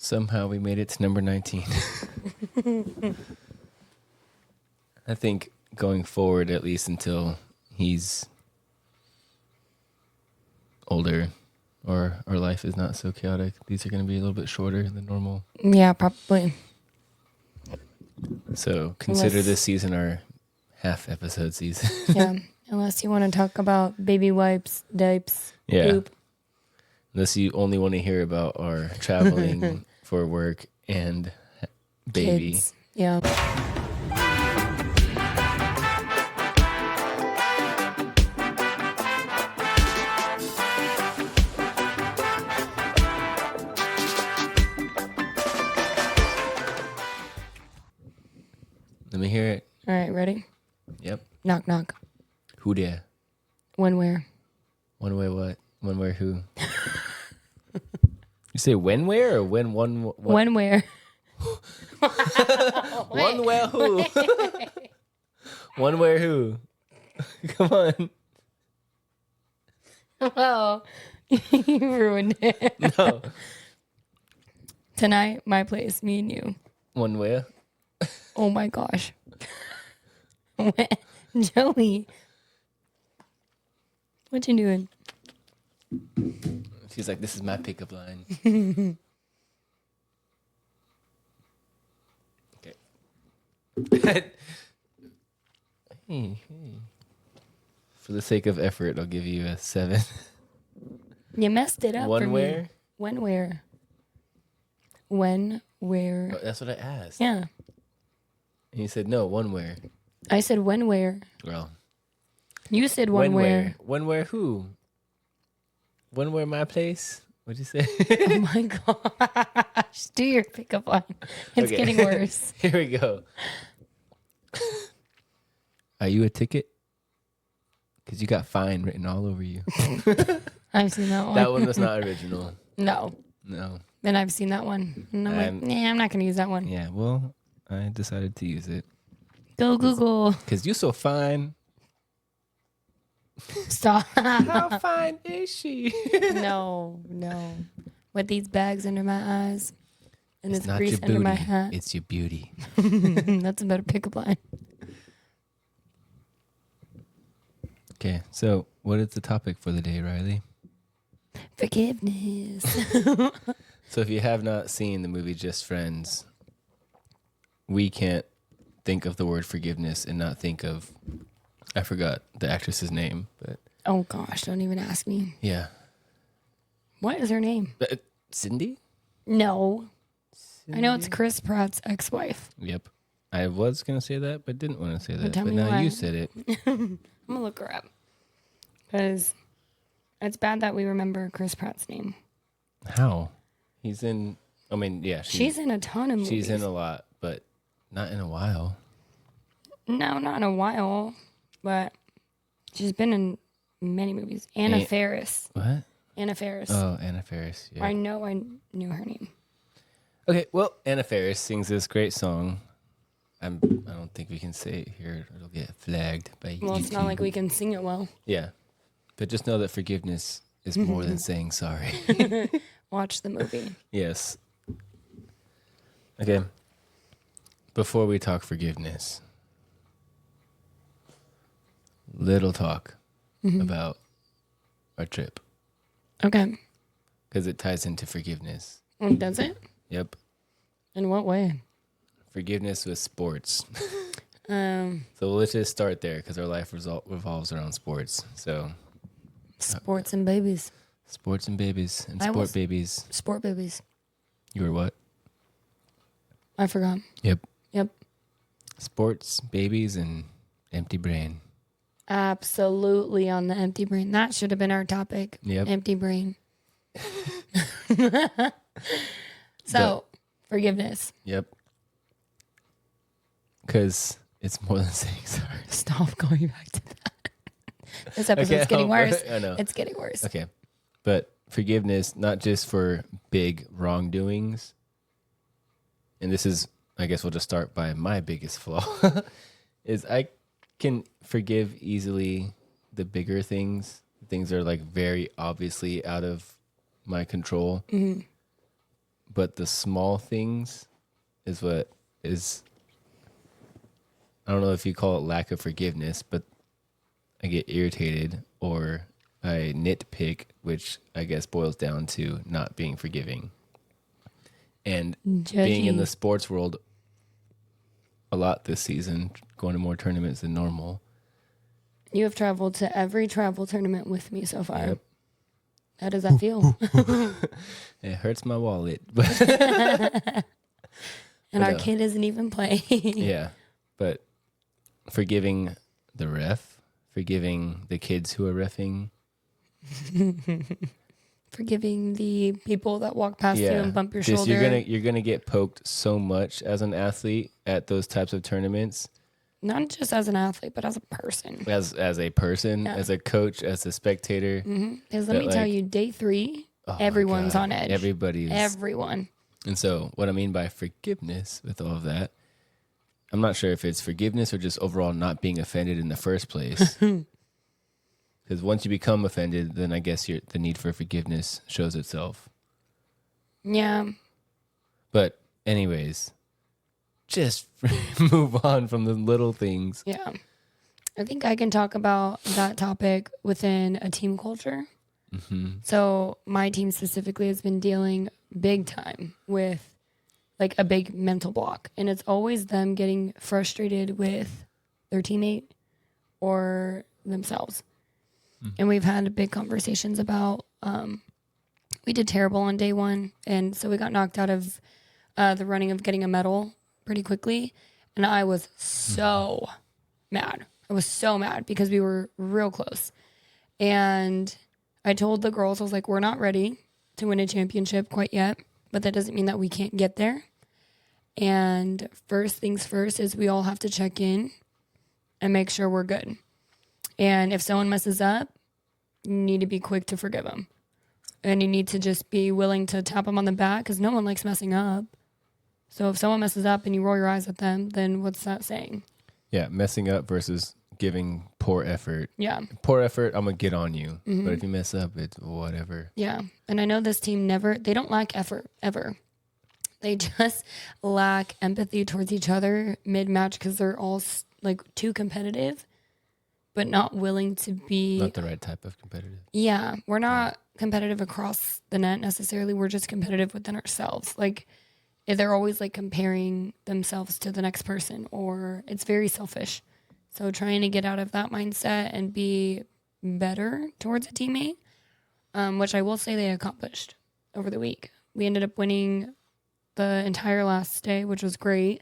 Somehow we made it to number 19. I think going forward, at least until he's older or our life is not so chaotic, these are going to be a little bit shorter than normal. Yeah, probably. So consider this season our half episode season. Yeah, unless you want to talk about baby wipes, diapers, poop. Unless you only want to hear about our traveling for work and baby. Kids. Yeah. Let me hear it. All right, ready? Yep. Knock, knock. Who there? When, where? One way what? One where who? You say when where or when one what? When, where? One where who? One where who? Come on. Oh, you ruined it. No. Tonight, my place, me and you. One where? Oh my gosh. Joey. What you doing? She's like, this is my pickup line. Okay. Hey. For the sake of effort, I'll give you a 7. You messed it up. One for where? Me. When, where? When, where? Oh, that's what I asked. Yeah. And you said, no, one where. I said when, where. Well. You said when, where. When where who? When where my place? What'd you say? Oh my gosh. Do your pickup line. It's getting worse. Here we go. Are you a ticket? Because you got fine written all over you. I've seen that one. That one was not original. No. And I've seen that one. And I'm like, nah, I'm not going to use that one. Yeah, well, I decided to use it. Go Google. Because you're so fine. Stop. How fine is she? No. With these bags under my eyes and It's this not grease your under booty, my hat. it's your beauty. That's a better pickup line. Okay, so what is the topic for the day, Riley? Forgiveness. So if you have not seen the movie Just Friends, we can't think of the word forgiveness and not think of, I forgot the actress's name, but. Oh gosh, don't even ask me. Yeah. What is her name? Cindy? No. Cindy? I know it's Chris Pratt's ex-wife. Yep. I was going to say that, but didn't want to say that. tell But me now why. you said it. I'm going to look her up. Because it's bad that we remember Chris Pratt's name. How? He's in, I mean, yeah. She's in a ton of movies. She's in a lot, but not in a while. No, not in a while. But she's been in many movies. Anna Faris. What? Anna Faris. Oh, Anna Faris. Yeah. I know I knew her name. Okay, well, Anna Faris sings this great song. I don't think we can say it here. It'll get flagged by Well, it's not YouTube. like we can sing it well. Yeah. But just know that forgiveness is more than saying sorry. Watch the movie. Yes. Okay. Before we talk forgiveness, little talk about our trip. Okay. Because it ties into forgiveness. Does it? Yep. In what way? Forgiveness with sports. Um, So let's just start there because our life revolves around sports. So sports and babies. sports and babies and I sport was- babies. Sport babies. You were what? I forgot. Yep. Yep. Sports, babies, and empty brain. Absolutely on the empty brain. That should have been our topic. Yep. Empty brain. So, forgiveness. Yep. Because it's more than saying sorry. Stop going back to that. This episode's getting help worse. it. I know. It's getting worse. Okay. But forgiveness, not just for big wrongdoings. And this is, I guess we'll just start by my biggest flaw, is I can forgive easily the bigger things. Things are like very obviously out of my control. but the small things is what is, I don't know if you call it lack of forgiveness, but I get irritated or I nitpick, which I guess boils down to not being forgiving. And being in the sports world a lot this season, going to more tournaments than normal. You have traveled to every travel tournament with me so far. Yep. How does that feel? It hurts my wallet. And our kid isn't even playing. Yeah. But forgiving the ref, forgiving the kids who are reffing. Forgiving the people that walk past you and bump your shoulder. You're gonna get poked so much as an athlete at those types of tournaments. Not just as an athlete, but as a person. As a person, as a coach, as a spectator. Because let me tell you, day 3, everyone's on edge. Everyone. And so what I mean by forgiveness with all of that, I'm not sure if it's forgiveness or just overall not being offended in the first place. Because once you become offended, then I guess the need for forgiveness shows itself. Yeah. But anyways, just move on from the little things. Yeah. I think I can talk about that topic within a team culture. Mm-hmm. So my team specifically has been dealing big time with like a big mental block. And it's always them getting frustrated with their teammate or themselves. And we've had big conversations about, we did terrible on day 1. And so we got knocked out of the running of getting a medal pretty quickly. And I was so mad. I was so mad because we were real close. And I told the girls, I was like, we're not ready to win a championship quite yet, but that doesn't mean that we can't get there. And first things first is we all have to check in and make sure we're good. And if someone messes up, you need to be quick to forgive them. And you need to just be willing to tap them on the back because no one likes messing up. So if someone messes up and you roll your eyes at them, then what's that saying? Yeah, messing up versus giving poor effort. Yeah. Poor effort, I'm going to get on you. Mm-hmm. But if you mess up, it's whatever. Yeah. And I know this team they don't lack effort ever. They just lack empathy towards each other mid-match because they're all like too competitive. But not willing to be... Not the right type of competitive. Yeah. We're not competitive across the net necessarily. We're just competitive within ourselves. Like, they're always, like, comparing themselves to the next person. Or it's very selfish. So trying to get out of that mindset and be better towards a teammate, which I will say they accomplished over the week. We ended up winning the entire last day, which was great.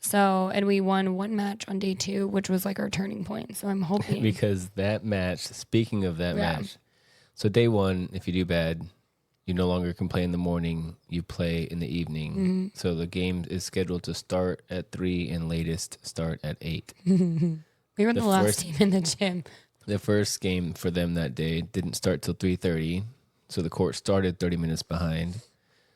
So, and we won one match on day 2, which was like our turning point. So I'm hoping. Because that match, speaking of that match, so day 1, if you do bad, you no longer can play in the morning, you play in the evening. Mm-hmm. So the game is scheduled to start at 3 and latest start at 8. We were the last team in the gym. The first game for them that day didn't start till 3:30. So the court started 30 minutes behind.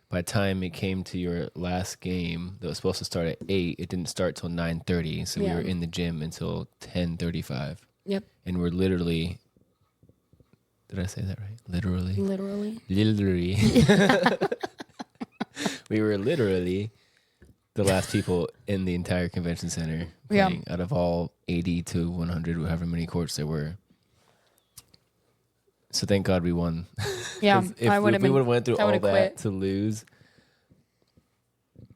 By the time it came to your last game that was supposed to start at 8, it didn't start till 9:30. So we were in the gym until 10:35. Yep. And we're literally, did I say that right? Literally. We were literally the last people in the entire convention center playing out of all 80 to 100, however many courts there were. So thank God we won. Yeah, if we would have went through all that quit. to lose,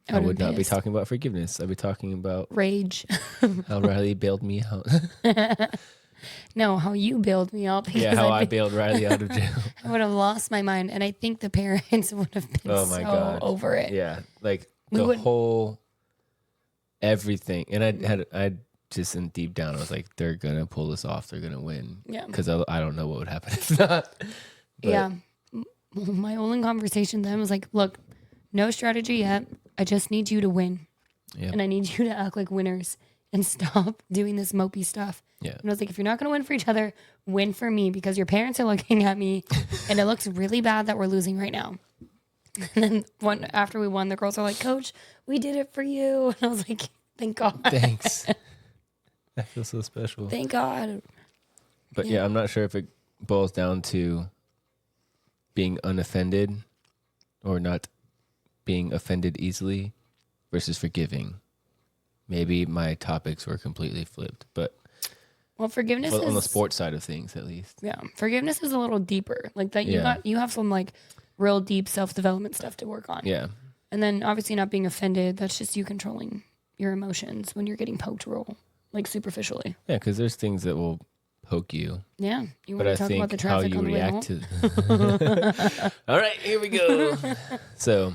I would not be talking about forgiveness. I'd be talking about rage. How Riley bailed me out. No, how you bailed me out. Yeah, how I bailed Riley out of jail. I would have lost my mind, and I think the parents would have been over it. Yeah, like whole everything, and I just in deep down, I was like, they're gonna pull this off. They're gonna win. Yeah, because I don't know what would happen if not. But, yeah, my only conversation then was like, look, no strategy yet. I just need you to win, and I need you to act like winners and stop doing this mopey stuff. Yeah. And I was like, if you're not going to win for each other, win for me because your parents are looking at me and it looks really bad that we're losing right now. And then after we won, the girls are like, Coach, we did it for you. And I was like, thank God. Thanks. I feel so special. Thank God. But yeah, I'm not sure if it boils down to being unoffended or not being offended easily versus forgiving. Maybe my topics were completely flipped, but Well, forgiveness on the is sports side of things, at least. yeah. Forgiveness is a little deeper. Like that, Yeah. you have some like real deep self development stuff to work on. Yeah. And then obviously not being offended. That's just you controlling your emotions when you're getting poked real like superficially. Yeah, because there's things that will poke you. Yeah, you But want I to talk about think the how traffic you on the way home? react to. All right, here we go. So,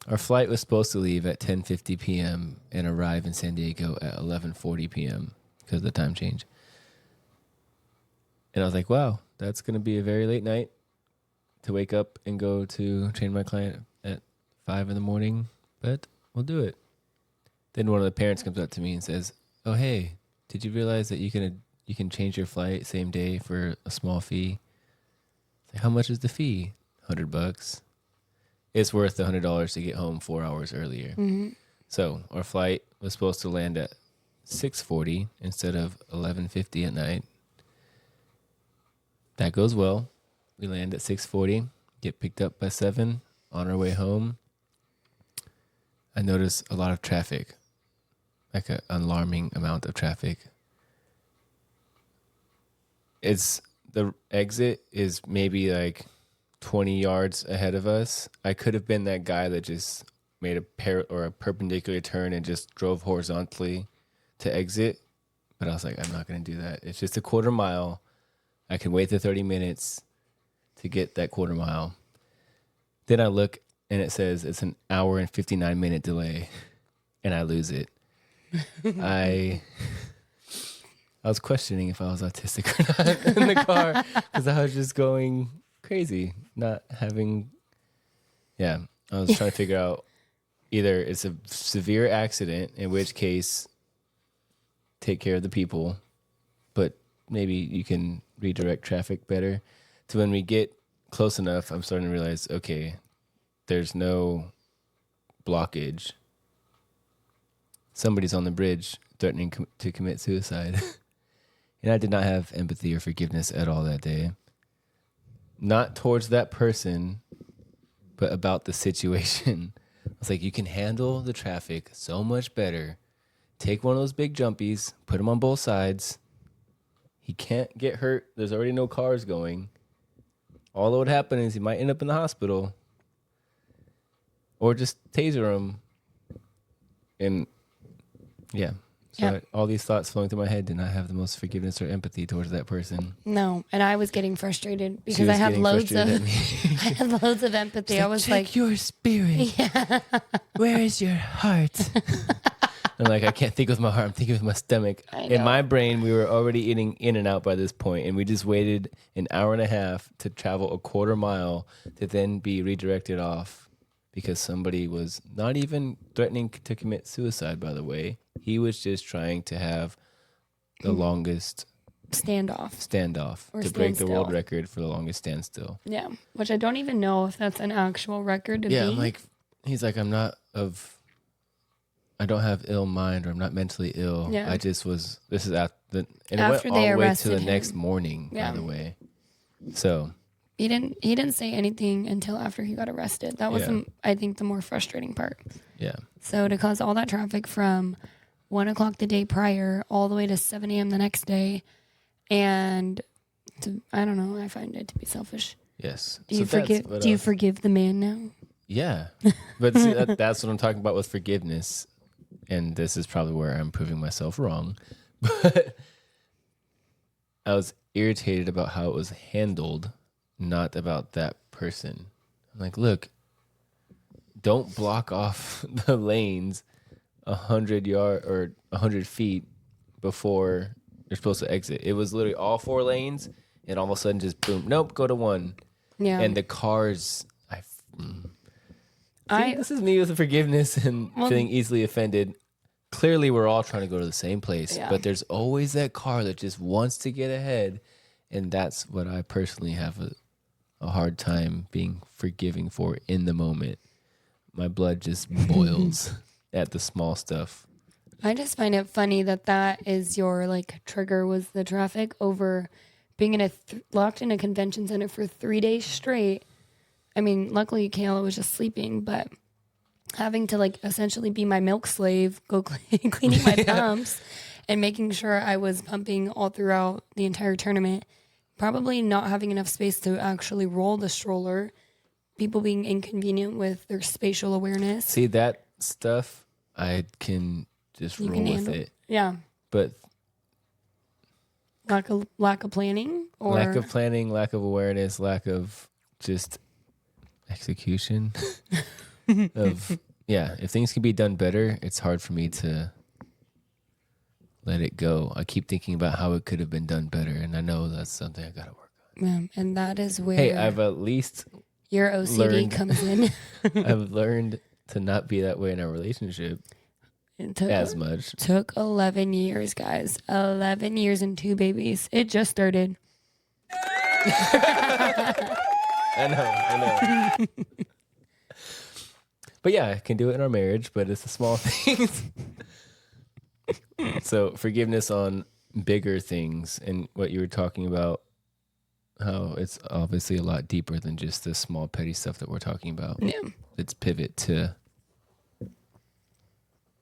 our flight was supposed to leave at 10:50 p.m. and arrive in San Diego at 11:40 p.m. because of the time change. And I was like, "Wow, that's going to be a very late night to wake up and go to train my client at 5 in the morning, but we'll do it." Then one of the parents comes up to me and says, "Oh, hey, did you realize that you can change your flight same day for a small fee?" Like, how much is the fee? $100. It's worth the $100 to get home 4 hours earlier. Mm-hmm. So our flight was supposed to land at 6:40 instead of 11:50 at night. That goes well. We land at 6:40, get picked up by 7 on our way home. I notice a lot of traffic, like an alarming amount of traffic. It's the exit is maybe like 20 yards ahead of us. I could have been that guy that just made a perpendicular turn and just drove horizontally to exit. But I was like, I'm not going to do that. It's just a quarter mile. I can wait the 30 minutes to get that quarter mile. Then I look and it says it's an hour and 59-minute delay, and I lose it. I was questioning if I was autistic or not in the car because I was just going crazy, not having. Yeah, I was trying to figure out either it's a severe accident, in which case take care of the people, but maybe you can redirect traffic better. So when we get close enough, I'm starting to realize, okay, there's no blockage. Somebody's on the bridge threatening to commit suicide. And I did not have empathy or forgiveness at all that day. Not towards that person, but about the situation. I was like, you can handle the traffic so much better. Take one of those big jumpies, put him on both sides. He can't get hurt. There's already no cars going. All that would happen is he might end up in the hospital. Or just taser him. And yeah. So all these thoughts flowing through my head did not have the most forgiveness or empathy towards that person. No, and I was getting frustrated She because was I have getting loads of frustrated at me. I had loads of empathy. She's I was check like, your spirit. yeah. Where is your heart? I'm like, I can't think with my heart. I'm thinking with my stomach. In my brain, we were already eating In and Out by this point, and we just waited an hour and a half to travel a quarter mile to then be redirected off because somebody was not even threatening to commit suicide, by the way. He was just trying to have the longest standoff Or to break the world standstill. record for the longest standstill. Yeah, which I don't even know if that's an actual record to be. Yeah, I'm like, he's like, I don't have ill mind or I'm not mentally ill. Yeah. I just was, this is and it went After all they the way to arrested the him. next morning, Yeah. by the way. So He didn't say anything until after he got arrested. That was, I think, the more frustrating part. yeah. So to cause all that traffic from 1 o'clock the day prior all the way to 7 a.m. the next day, and I don't know, I find it to be selfish. Yes. Do you forgive the man now? Yeah. But see, that's what I'm talking about with forgiveness. And this is probably where I'm proving myself wrong. But I was irritated about how it was handled, not about that person. I'm like, look, don't block off the lanes 100 feet before you're supposed to exit. It was literally all 4 lanes, and all of a sudden just boom, nope, go to 1. Yeah. And the cars, this is me with the forgiveness and feeling easily offended. Clearly, we're all trying to go to the same place, but there's always that car that just wants to get ahead, and that's what I personally have a hard time being forgiving for in the moment. My blood just boils at the small stuff. I just find it funny that is your like trigger was the traffic over being in locked in a convention center for 3 days straight. I mean, luckily Kayla was just sleeping, but having to like essentially be my milk slave, go cleaning my pumps and making sure I was pumping all throughout the entire tournament. Probably not having enough space to actually roll the stroller. People being inconvenient with their spatial awareness. See, that stuff, I can just roll with it. Yeah. But lack of planning, or lack of planning, lack of awareness, lack of just execution of if things can be done better, it's hard for me to let it go. I keep thinking about how it could have been done better, and I know that's something I gotta work on. Yeah, and that is where I've at least your OCD comes in. I've learned to not be that way in our relationship as much. Took 11 years, guys. 11 years and 2 babies. It just started. I know. But yeah, I can do it in our marriage, but it's the small things. So forgiveness on bigger things, and what you were talking about, how it's obviously a lot deeper than just the small petty stuff that we're talking about. Yeah. Let's pivot to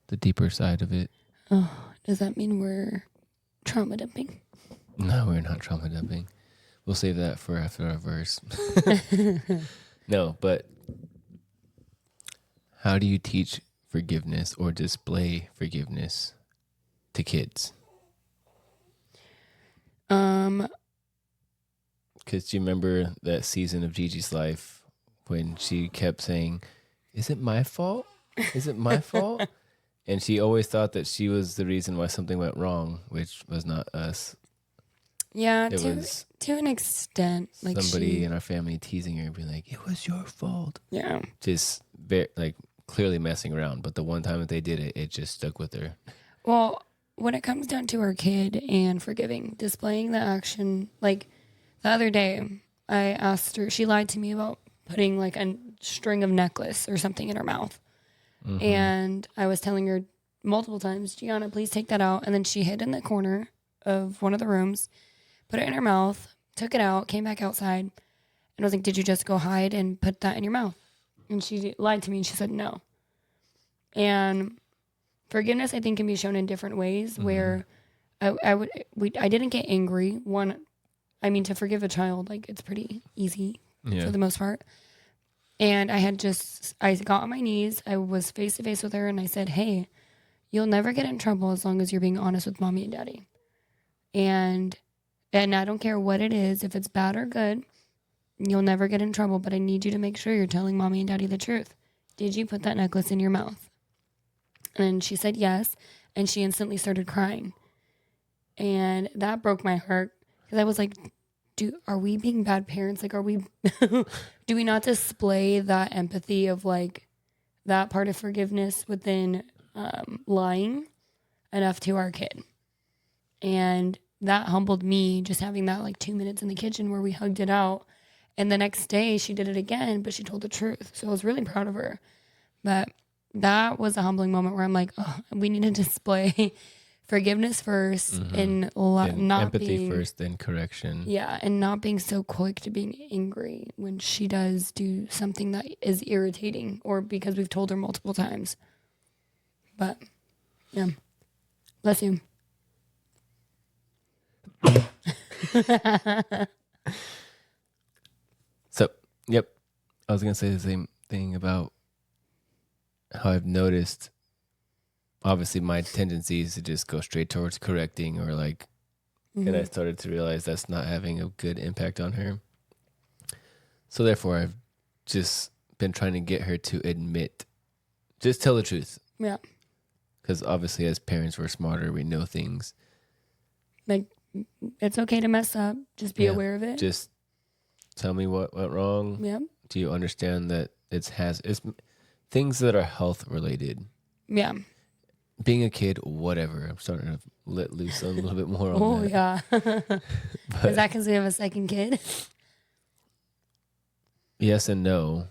the deeper side of it. Oh, does that mean we're trauma dumping? No, we're not trauma dumping. We'll save that for after our verse. No, but how do you teach forgiveness or display forgiveness to kids? Because do you remember that season of Gigi's life when she kept saying, "Is it my fault? Is it my fault?" And she always thought that she was the reason why something went wrong, which was not us. Yeah, it was to an extent. Like somebody in our family teasing her and being like, "It was your fault." Yeah. Just clearly messing around. But the one time that they did it, it just stuck with her. Well, when it comes down to our kid and forgiving, displaying the action, like the other day, I asked her, she lied to me about putting like a string of necklace or something in her mouth. Mm-hmm. And I was telling her multiple times, "Gianna, please take that out." And then she hid in the corner of one of the rooms, put it in her mouth, took it out, came back outside, and I was like, "Did you just go hide and put that in your mouth?" And she lied to me and she said no. And forgiveness, I think, can be shown in different ways. Mm-hmm. Where I didn't get angry. To forgive a child, like, it's pretty easy for the most part. And I got on my knees. I was face to face with her and I said, "Hey, you'll never get in trouble as long as you're being honest with mommy and daddy. And I don't care what it is, if it's bad or good, you'll never get in trouble, but I need you to make sure you're telling mommy and daddy the truth. Did you put that necklace in your mouth?" And she said yes, and she instantly started crying. And that broke my heart, because I was like, are we being bad parents? Like, do we not display that empathy of like that part of forgiveness within lying enough to our kid? And that humbled me, just having that like 2 minutes in the kitchen where we hugged it out. And the next day she did it again, but she told the truth. So I was really proud of her. But that was a humbling moment where I'm like, oh, we need to display forgiveness first, mm-hmm. and not empathy first, then correction. Yeah, and not being so quick to being angry when she does do something that is irritating, or because we've told her multiple times. But yeah, bless you. So, yep, I was gonna say the same thing about how I've noticed. Obviously, my tendency is to just go straight towards correcting, or like, mm-hmm. and I started to realize that's not having a good impact on her. So therefore, I've just been trying to get her to just tell the truth. Yeah. Because obviously, as parents, we're smarter. We know things. Like, it's okay to mess up. Just be aware of it. Just tell me what went wrong. Yeah. Do you understand that it's things that are health related? Yeah. Being a kid, whatever. I'm starting to let loose a little bit more on that. Yeah. Is that because we have a second kid? Yes and no.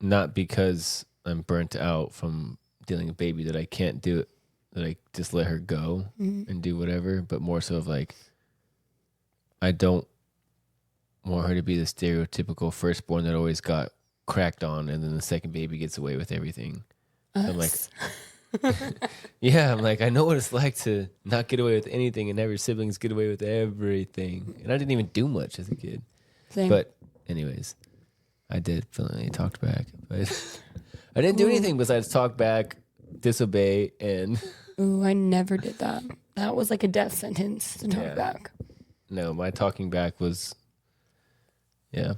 Not because I'm burnt out from dealing with a baby that I can't do it, that I just let her go, mm-hmm. and do whatever, but more so of like, I don't want her to be the stereotypical firstborn that always got cracked on, and then the second baby gets away with everything. I'm like, Us. yeah, I'm like, I know what it's like to not get away with anything and have your siblings get away with everything. And I didn't even do much as a kid. Same. But anyways, I definitely talked back. But I didn't do anything besides talk back, disobey, and Ooh, I never did that. That was like a death sentence to talk Yeah. back. no, my talking back was, yeah.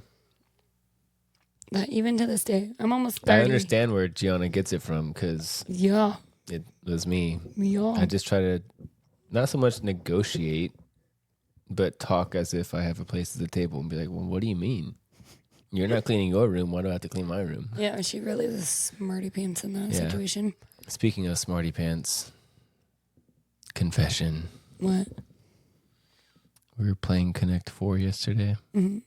That even to this day, I'm almost 30. I understand where Gianna gets it from because Yeah. it was me. Yeah. I just try to not so much negotiate, but talk as if I have a place at the table and be like, well, what do you mean? You're not cleaning your room. Why do I have to clean my room? Yeah, she really was smarty pants in that Yeah. situation. Speaking of smarty pants, confession. What? We were playing Connect 4 yesterday. Mm-hmm.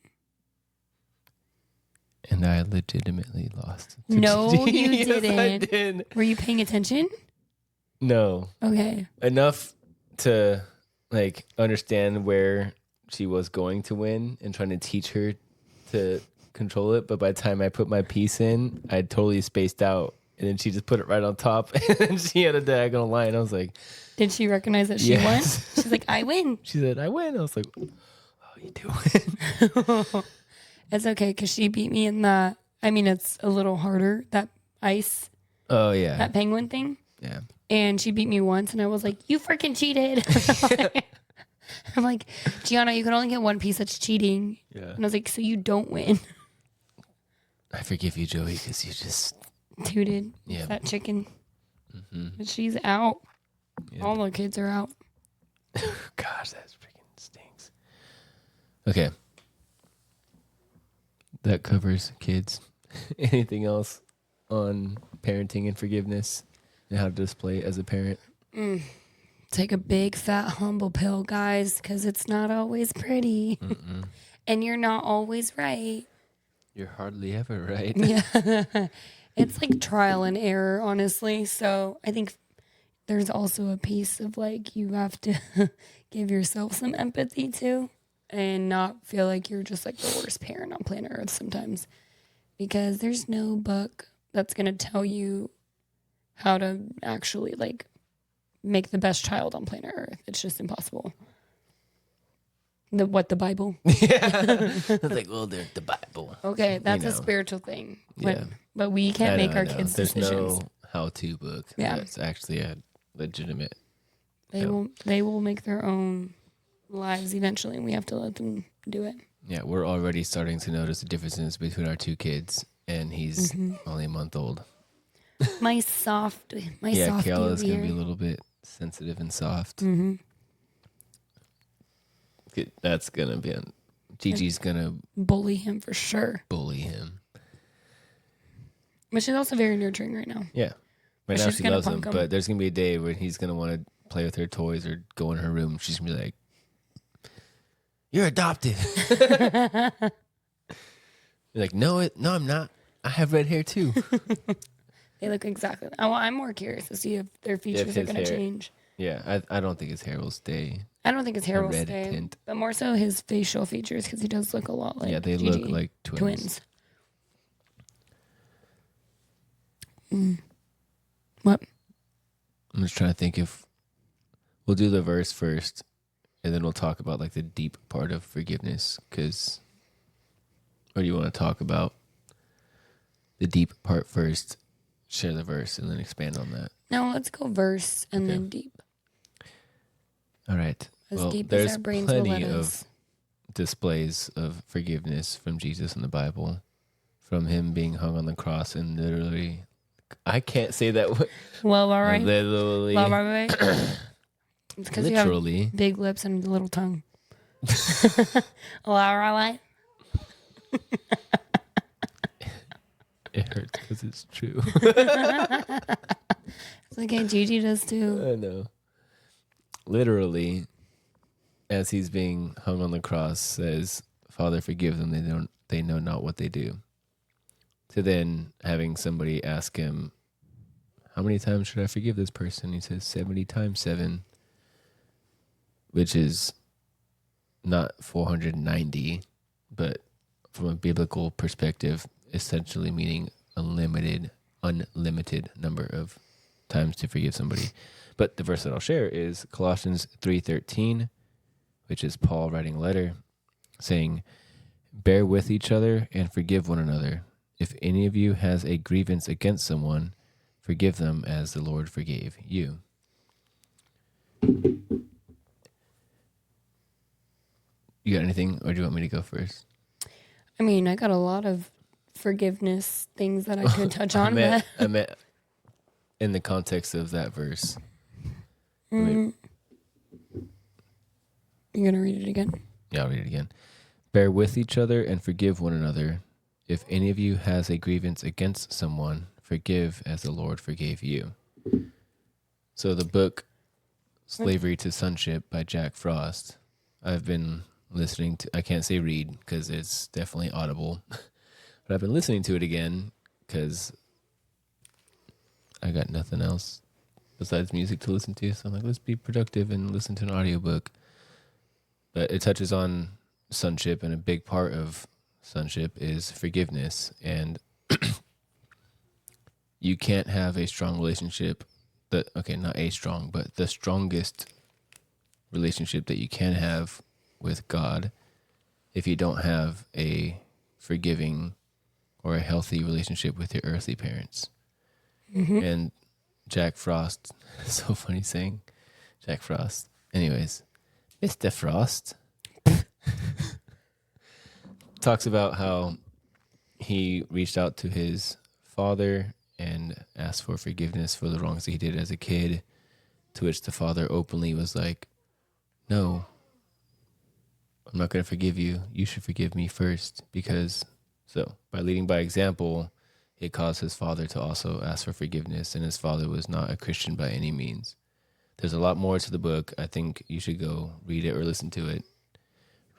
And I legitimately lost. No, you Yes, didn't. I did. Were you paying attention? No. Okay. Enough to like understand where she was going to win and trying to teach her to control it. But by the time I put my piece in, I totally spaced out. And then she just put it right on top. And then she had a diagonal line. I was like, Did she recognize that she Yes. won? She's like, I win. she said, I win. I was like, oh, you do win. It's okay because she beat me in the. I mean, it's a little harder, that ice, Oh, yeah. that penguin thing. Yeah. And she beat me once, and I was like, you freaking cheated. I'm like, Gianna, you can only get one piece. That's cheating. Yeah. And I was like, so you don't win. I forgive you, Joey, because you just, Tooted. Yeah. That chicken. mm-hmm. But she's out. Yeah. All the kids are out. Gosh, that freaking stinks. Okay. That covers kids. Anything else on parenting and forgiveness and how to display it as a parent? Take a big, fat, humble pill, guys, because it's not always pretty. And you're not always right. You're hardly ever right. Yeah. It's like trial and error, honestly. So I think there's also a piece of like you have to give yourself some empathy too and not feel like you're just like the worst parent on planet Earth sometimes. Because there's no book that's going to tell you how to actually like make the best child on planet Earth. It's just impossible. The Bible? Yeah. I was like, well, they're the Bible. Okay, that's You a know. spiritual thing. Yeah. But we can't make our I know. kids' There's decisions. no how-to book. Yeah. That's actually a legitimate. They will make their own lives eventually, and we have to let them do it. Yeah, we're already starting to notice the differences between our two kids, and he's only a month old. My soft Yeah, softie Kayla's over gonna be a here. little bit sensitive and soft. Mm-hmm. That's gonna be. Gigi's gonna Bully him for sure. bully him. But she's also very nurturing right now. Yeah, But right now she's she gonna loves him, punk him. but there's gonna be a day when he's gonna want to play with her toys or go in her room. She's gonna be like, "You're adopted." You're like, no, I'm not. I have red hair too. They look exactly. Oh, I'm more curious to see if their features are his going to hair- change. Yeah, I don't think his hair will stay. I don't think his hair A will red stay, tint. but more so his facial features because he does look a lot like Yeah, they Gigi. look like twins. What? I'm just trying to think if we'll do the verse first, and then we'll talk about like the deep part of forgiveness. Or do you want to talk about the deep part first, share the verse, and then expand on that? No, let's go verse and Okay. then deep. All right. As Well, deep as there's our brains will plenty let of us. displays of forgiveness from Jesus in the Bible, from him being hung on the cross and literally, I can't say that. Well, all right. Literally, Well, all right. It's because you have literally. big lips and a little tongue. Well, all right. It hurts because it's true. It's okay. Gigi does too. I know. Literally, as he's being hung on the cross, says, "Father, forgive them; they know not what they do." To then having somebody ask him, "How many times should I forgive this person?" He says, 70 times 7, which is not 490, but from a biblical perspective, essentially meaning unlimited number of times to forgive somebody. But the verse that I'll share is Colossians 3:13, which is Paul writing a letter saying, "Bear with each other and forgive one another. If any of you has a grievance against someone, forgive them as the Lord forgave you." You got anything, or do you want me to go first? I mean, I got a lot of forgiveness things that I could touch on. I meant in the context of that verse. You gonna read it again? Yeah, I'll read it again. Bear with each other and forgive one another. If any of you has a grievance against someone, forgive as the Lord forgave you. So the book Slavery to Sonship by Jack Frost, I've been listening to. I can't say read because it's definitely audible, but I've been listening to it again because I got nothing else besides music to listen to. So I'm like, let's be productive and listen to an audiobook. But it touches on sonship, and a big part of sonship is forgiveness. And you can't have a strong relationship not a strong, but the strongest relationship that you can have with God if you don't have a forgiving or a healthy relationship with your earthly parents. Mm-hmm. And Jack Frost, so funny saying Jack Frost. Anyways, Mr. Frost talks about how he reached out to his father and asked for forgiveness for the wrongs that he did as a kid, to which the father openly was like, "No, I'm not going to forgive you. You should forgive me first." So by leading by example, it caused his father to also ask for forgiveness, and his father was not a Christian by any means. There's a lot more to the book. I think you should go read it or listen to it.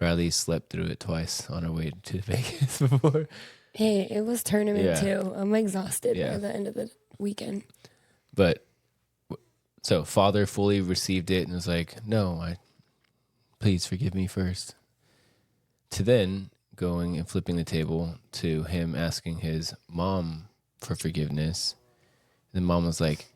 Riley slept through it twice on her way to Vegas before. Hey, it was tournament too. I'm exhausted by the end of the weekend. But so father fully received it and was like, "No, please forgive me first." To then going and flipping the table to him asking his mom for forgiveness. And the mom was like,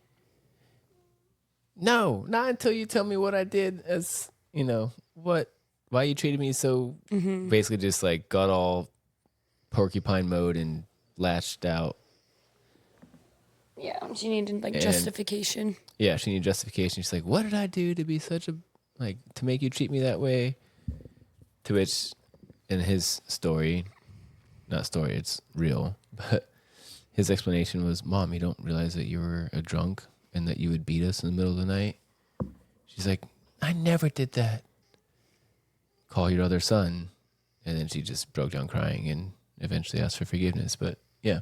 "No, not until you tell me what I did as, why you treated me so," basically just like got all porcupine mode and lashed out. Yeah, she needed justification. Yeah, she needed justification. She's like, "What did I do to be to make you treat me that way?" To which, in his story, not story, it's real, but his explanation was, "Mom, you don't realize that you were a drunk and that you would beat us in the middle of the night?" She's like, "I never did that. Call your other son." And then she just broke down crying and eventually asked for forgiveness. But yeah,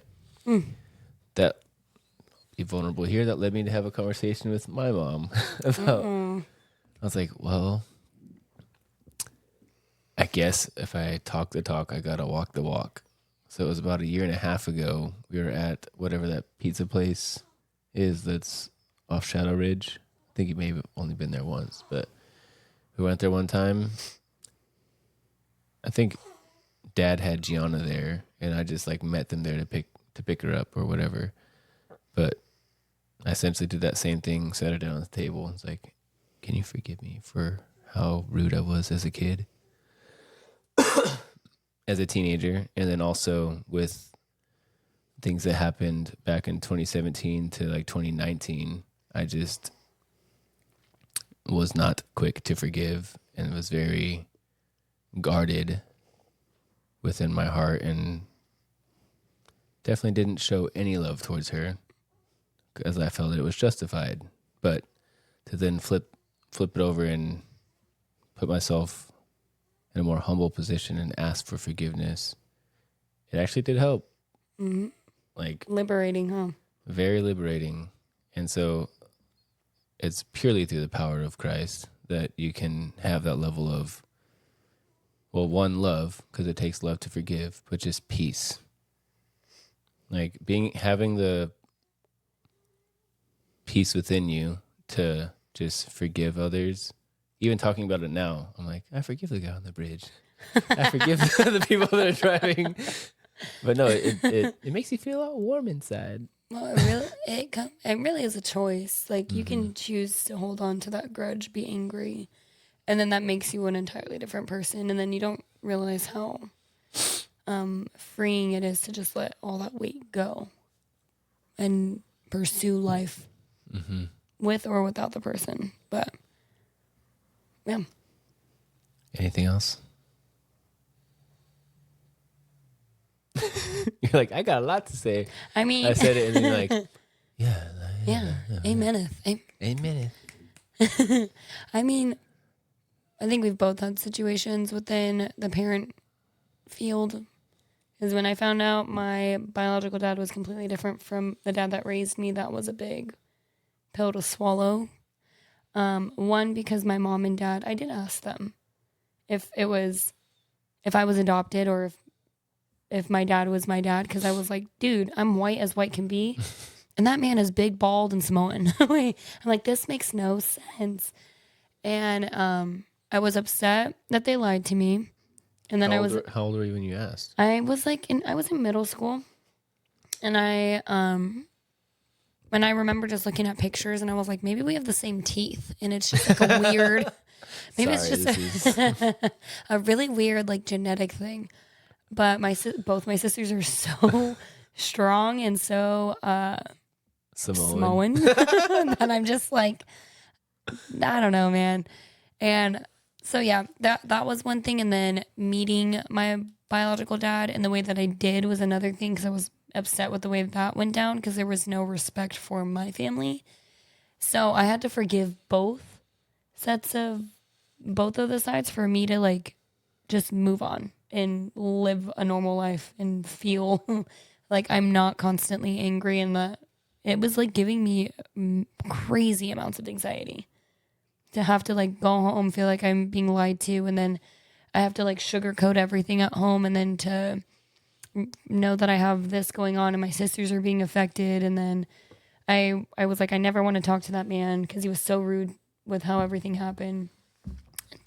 that be vulnerable here. That led me to have a conversation with my mom about, I was like, well, I guess if I talk the talk, I got to walk the walk. So it was about 1.5 years ago. We were at whatever that pizza place is that's off Shadow Ridge. I think you may have only been there once, but we went there one time. I think Dad had Gianna there, and I just met them there to pick her up or whatever. But I essentially did that same thing, set her down on the table, and was like, "Can you forgive me for how rude I was as a kid?" As a teenager, and then also with things that happened back in 2017 to 2019, I just was not quick to forgive and was very guarded within my heart, and definitely didn't show any love towards her because I felt it was justified. But to then flip it over and put myself in a more humble position and ask for forgiveness, it actually did help. Mm-hmm. Liberating, huh? Very liberating. And so it's purely through the power of Christ that you can have that level of, well, one, love, because it takes love to forgive, but just peace. Having the peace within you to just forgive others. Even talking about it now, I'm like, I forgive the guy on the bridge. I forgive the people that are driving But no, it makes you feel all warm inside. Well, it really is a choice. Like you can choose to hold on to that grudge, be angry, and then that makes you an entirely different person. And then you don't realize how freeing it is to just let all that weight go and pursue life with or without the person. But yeah. Anything else? You're like, I got a lot to say. I mean, I said it and then you're like, yeah. yeah. Ameneth. Amen. I mean, I think we've both had situations within the parent field. Because when I found out my biological dad was completely different from the dad that raised me, that was a big pill to swallow. One, because my mom and dad, I did ask them if I was adopted or if my dad was my dad, because I was like, dude, I'm white as white can be. And that man is big, bald, and Samoan. I'm like, this makes no sense. And I was upset that they lied to me. And then How old were you when you asked? I was in middle school. And and I remember just looking at pictures and I was like, maybe we have the same teeth. And it's just like a weird, maybe it's just a really weird like genetic thing. But both my sisters are so strong and so Samoan that I'm just like, I don't know, man. And so yeah, that was one thing. And then meeting my biological dad and the way that I did was another thing, because I was upset with the way that went down because there was no respect for my family. So I had to forgive both of the sides for me to like just move on and live a normal life and feel like I'm not constantly angry, and that it was like giving me crazy amounts of anxiety to have to like go home, feel like I'm being lied to, and then I have to like sugarcoat everything at home, and then to know that I have this going on and my sisters are being affected. And then I was like, I never want to talk to that man because he was so rude with how everything happened.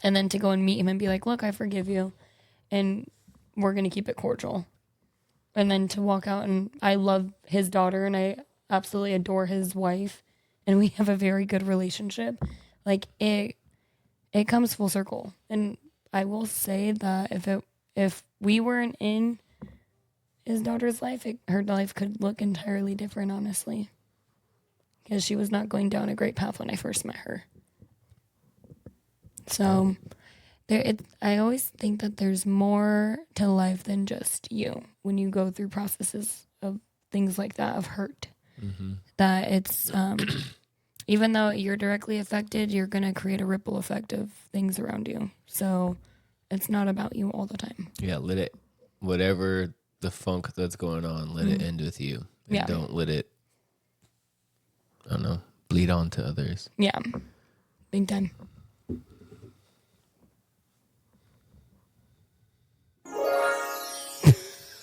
And then to go and meet him and be like, look, I forgive you, and we're going to keep it cordial. And then to walk out, and I love his daughter and I absolutely adore his wife, and we have a very good relationship. Like it comes full circle. And I will say that if we weren't in his daughter's life, her life could look entirely different, honestly, because she was not going down a great path when I first met her. So I always think that there's more to life than just you when you go through processes of things like that, of hurt. That it's even though you're directly affected, you're going to create a ripple effect of things around you. So it's not about you all the time. Yeah, whatever the funk that's going on, let it end with you. And don't let it, I don't know, bleed on to others. Yeah, big time.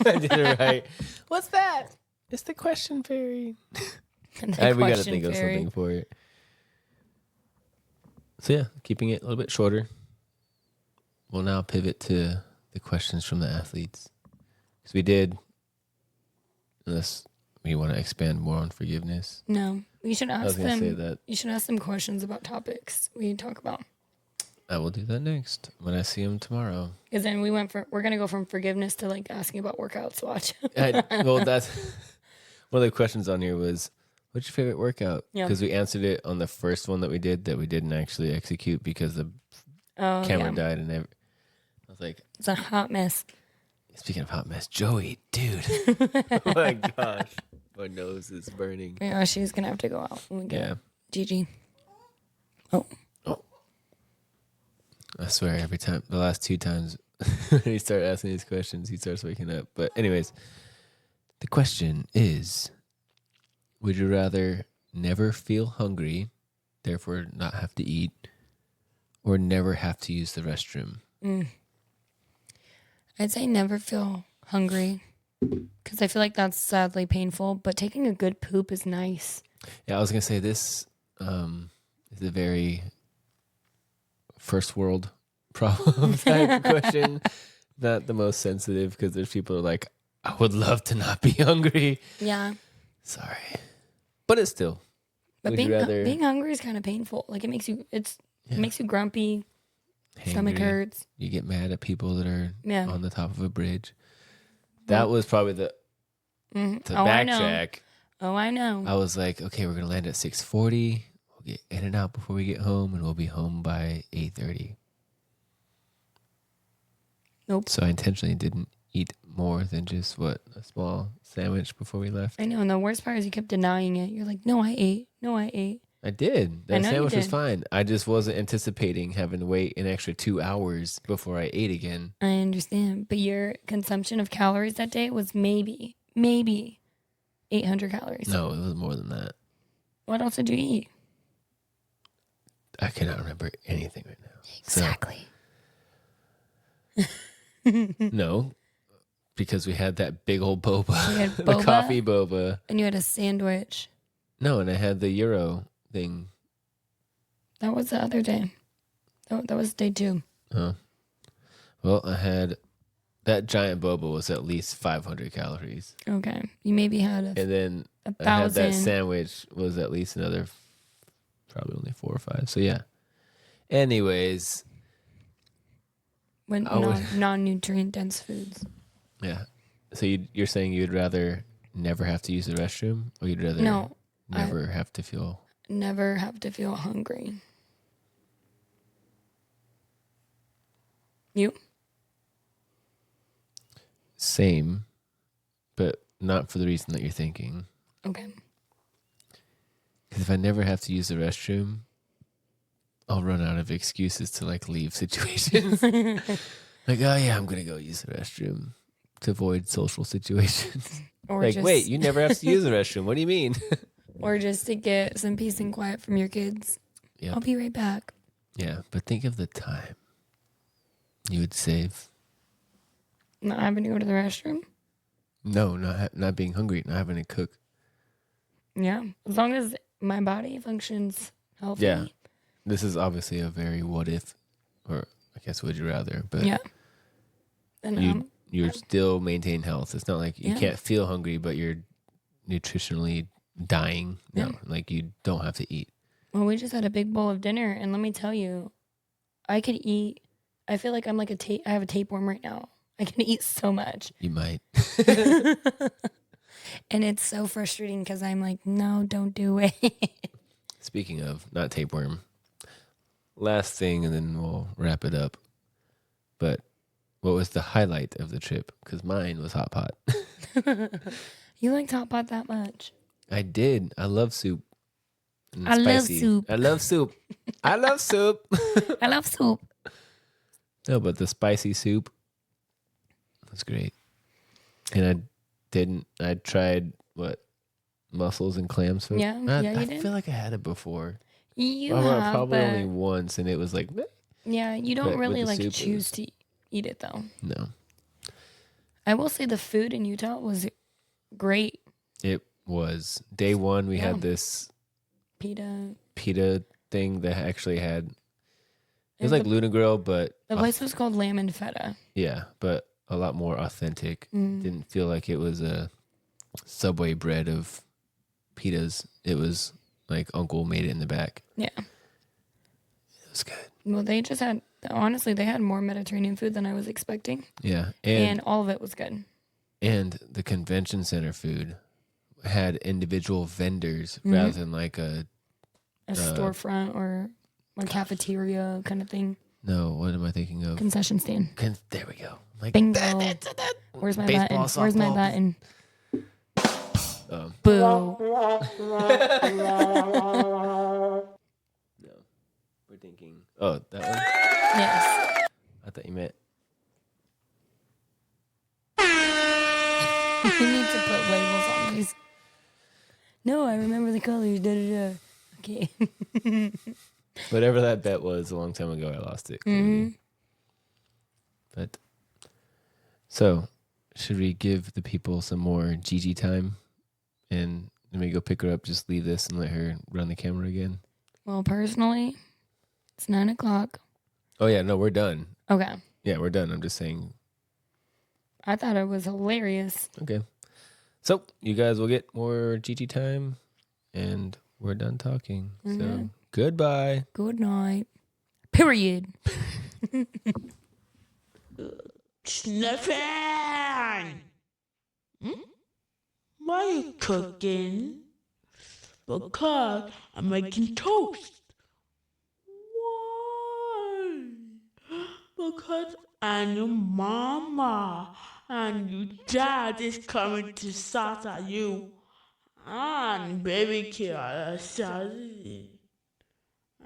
I did it right. What's that? It's the question fairy. We got to think of something for it. So yeah, keeping it a little bit shorter. We'll now pivot to the questions from the athletes. Because we did, unless we want to expand more on forgiveness. No, you should ask them. Say that. You should ask them questions about topics we talk about. I will do that next when I see him tomorrow. Because then we're going to go from forgiveness to like asking about workouts. Watch. Well, that's one of the questions on here was, what's your favorite workout? Yeah. Because we answered it on the first one that we didn't actually execute because the camera died and I was like, it's a hot mess. Speaking of hot mess, Joey, dude. Oh my gosh. My nose is burning. Yeah, she's going to have to go out when we get Gigi. Oh. I swear, every time, the last 2 times when he started asking these questions, he starts waking up. But anyways, the question is, would you rather never feel hungry, therefore not have to eat, or never have to use the restroom? I'd say never feel hungry, because I feel like that's sadly painful, but taking a good poop is nice. Yeah, I was going to say this is a very first world problem type question. Not the most sensitive, because there's people who are like, I would love to not be hungry. Yeah. Sorry. But it's still. But Would you rather being hungry is kind of painful. Like it makes you it makes you grumpy. Stomach hangry? hurts. You get mad at people that are Yeah. on the top of a bridge. That was probably the to I know. backtrack. Oh, I know. I was like, okay, we're gonna land at 6:40. We'll get in and out before we get home, and we'll be home by 8:30. Nope. So I intentionally didn't eat more than just a small sandwich before we left. I know. And the worst part is you kept denying it. You're like, no, I ate. No, I ate. I did. I That know you sandwich was did. fine. I just wasn't anticipating having to wait an extra 2 hours before I ate again. I understand. But your consumption of calories that day was maybe 800 calories. No, it was more than that. What else did you eat? I cannot remember anything right now. Exactly. No, because we had that big old boba. We had The boba? coffee boba. And you had a sandwich. No, and I had the Euro thing. That was the other day. That was day 2. Oh. Well, I had that giant boba was at least 500 calories. Okay. You maybe had And then a I had that 1,000. sandwich was at least another probably only 4 or 5. So yeah. Anyways, when non-nutrient dense foods. yeah. So you're saying you'd rather never have to use the restroom, or you'd rather No, never have to feel never have to feel hungry. You? same, but not for the reason that you're thinking. Okay. Because if I never have to use the restroom, I'll run out of excuses to like leave situations. Like, oh yeah, I'm gonna go use the restroom to avoid social situations. Or Like, just, wait, you never have to use the restroom. What do you mean? or just to get some peace and quiet from your kids. Yep. I'll be right back. Yeah, but think of the time you would save. Not having to go to the restroom. No, not being hungry, not having to cook. Yeah. As long as my body functions healthy. Yeah. This is obviously a very what if, or I guess would you rather, but Yeah. And you're still maintain health. It's not like you Yeah. can't feel hungry, but you're nutritionally dying. No, Yeah. like you don't have to eat. well, we just had a big bowl of dinner, and let me tell you, I could eat. I feel like I'm like I have a tapeworm right now. I can eat so much. You might. And it's so frustrating because I'm like, no, don't do it. Speaking of, not tapeworm. Last thing, and then we'll wrap it up. But what was the highlight of the trip? Because mine was hot pot. You like hot pot that much? I did. I love soup. And I love spicy. soup. I love soup. I love soup. I love soup. No, but the spicy soup was great. And I tried mussels and clam soup. Yeah, I you did. feel like I had it before. You Well, have, probably but only once, and it was like, meh. yeah, you don't but with really the like soup, it choose was- to eat it though. No. I will say the food in Utah was great. It was day one. We Yeah. had this Pita. pita thing that actually had. It was And like Luna Grill, but The place was called Lamb and Feta. yeah, but a lot more authentic. Mm. Didn't feel like it was a Subway bread of pitas. It was like Uncle made it in the back. Yeah. It was good. Well, they just had, honestly, they had more Mediterranean food than I was expecting. Yeah, And all of it was good. and the convention center food had individual vendors Mm-hmm. rather than like A storefront or a cafeteria kind of thing. no. What am I thinking of? Concession stand. There we go. Like Bingo. that. Where's my Baseball, button? Where's my softball. button? Um, Boo. no, we're thinking. Oh, that one. Yes. I thought you meant. We need to put labels on these. No, I remember the colors. Da da da. Okay. Whatever that bet was a long time ago, I lost it. Clearly. But so, should we give the people some more Gigi time, and let me go pick her up? Just leave this and let her run the camera again. Well, personally, it's 9:00. Oh yeah, no, we're done. Okay. Yeah, we're done. I'm just saying. I thought it was hilarious. Okay. So you guys will get more Gigi time, and we're done talking. So goodbye. Good night. Period. Sniffing! Why are you cooking? Because I'm making toast. Why? Because and your mama and your dad is coming to salsa you and baby kill salsa.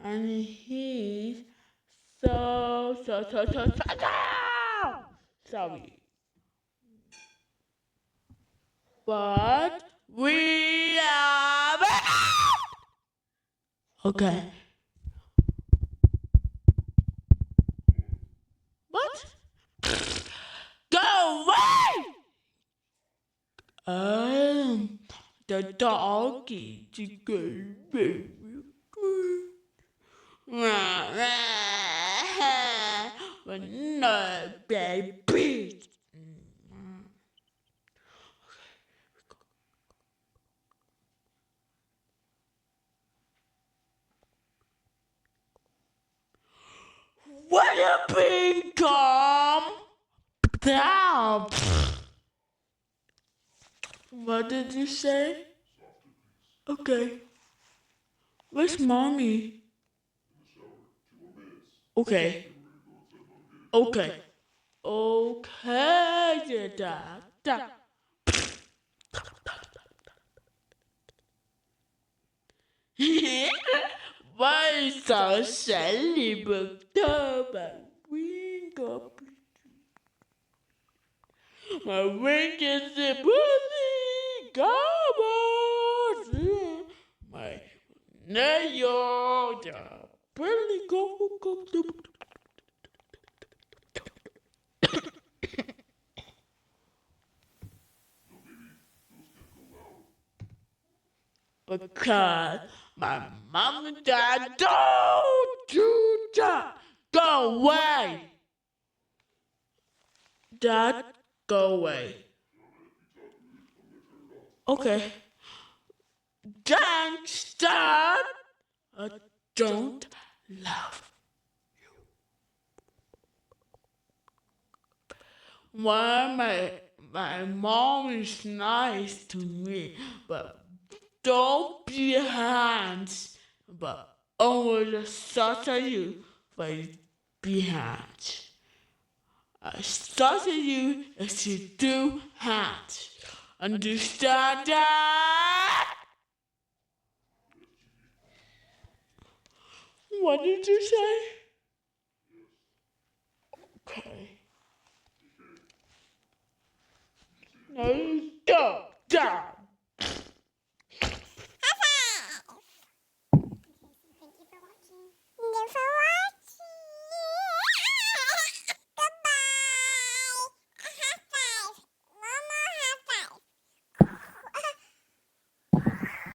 And he's so sorry. But we are okay. What? Go away! The doggy chicken baby. But no, baby. What a big calm down. What did you say? Okay. Where's mommy? Okay. Okay. Okay, Dad. Why so silly, but we got my wing is the pussy, come on, my nail, the pretty go. Because my mom and dad don't do that. Go away. Dad, go away. Okay. Thanks, Dad. I don't love you. Why my mom is nice to me, but don't be hands, but always such a you, but behind. I started you as to do hands. Understand that? What did you say? Okay. No,